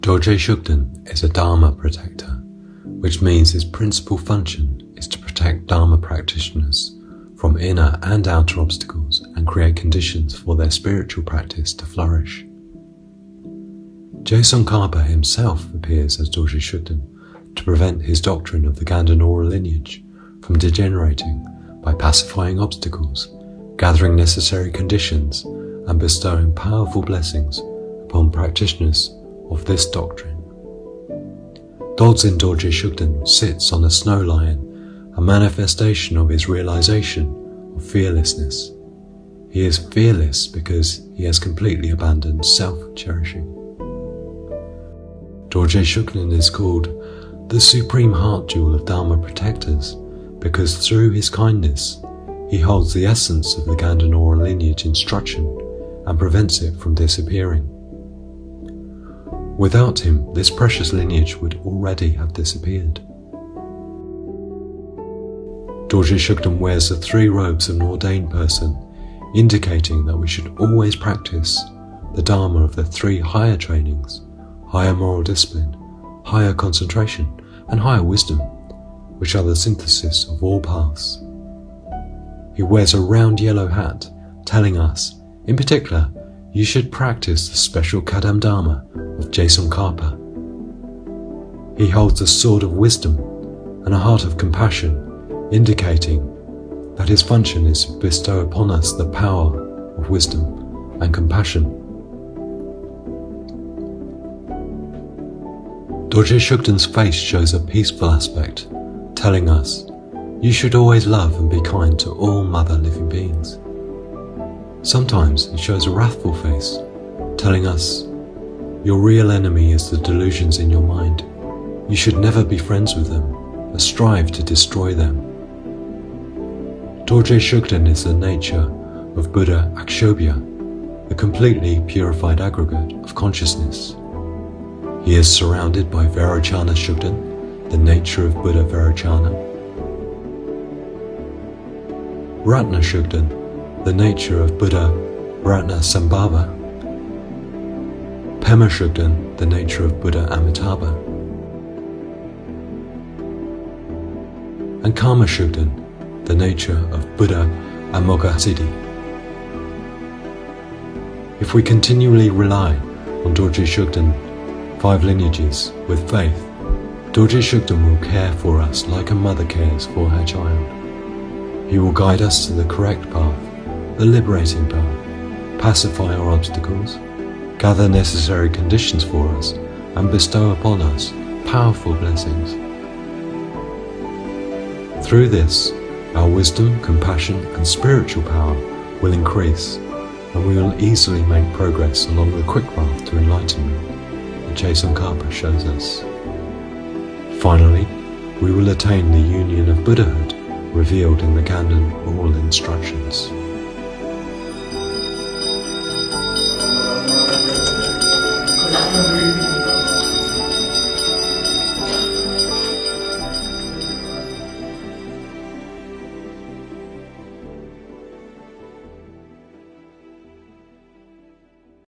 Dorje Shugden is a Dharma protector, which means his principal function is to protect Dharma practitioners from inner and outer obstacles and create conditions for their spiritual practice to flourish. Je Tsongkhapa himself appears as Dorje Shugden to prevent his doctrine of the Ganden oral lineage from degenerating by pacifying obstacles, gathering necessary conditions, and bestowing powerful blessings upon practitioners of this doctrine. Dolzin Dorje Shugden sits on a snow lion, a manifestation of his realization of fearlessness. He is fearless because he has completely abandoned self-cherishing. Dorje Shugden is called the Supreme Heart Jewel of Dharma Protectors because through his kindness he holds the essence of the Ganden oral lineage instruction and prevents it from disappearing. Without him, this precious lineage would already have disappeared. Dorje Shugden wears the 3 robes of an ordained person, indicating that we should always practice the Dharma of the 3 higher trainings: higher moral discipline, higher concentration, and higher wisdom, which are the synthesis of all paths. He wears a round yellow hat, telling us, in particular, you should practice the special Kadam Dharma of Je Tsongkhapa. He holds a sword of wisdom and a heart of compassion, indicating that his function is to bestow upon us the power of wisdom and compassion. Dorje Shugden's face shows a peaceful aspect, telling us, you should always love and be kind to all mother living beings. Sometimes it shows a wrathful face, telling us, your real enemy is the delusions in your mind. You should never be friends with them, but strive to destroy them. Dorje Shugden is the nature of Buddha Akshobhya, the completely purified aggregate of consciousness. He is surrounded by Vairocana Shugden, the nature of Buddha Vairocana, Ratna Shugden, the nature of Buddha Ratna Sambhava, Pema Shugden, the nature of Buddha Amitabha, and Karma Shugden, the nature of Buddha Amoghasiddhi. If we continually rely on Dorje Shugden 5 lineages with faith, Dorje Shugden will care for us like a mother cares for her child. He will guide us to the correct path, the liberating path, pacify our obstacles, gather necessary conditions for us, and bestow upon us powerful blessings. Through this, our wisdom, compassion, and spiritual power will increase, and we will easily make progress along the quick path to enlightenment that Je Tsongkhapa shows us. Finally, we will attain the union of Buddhahood revealed in the Ganden oral instructions.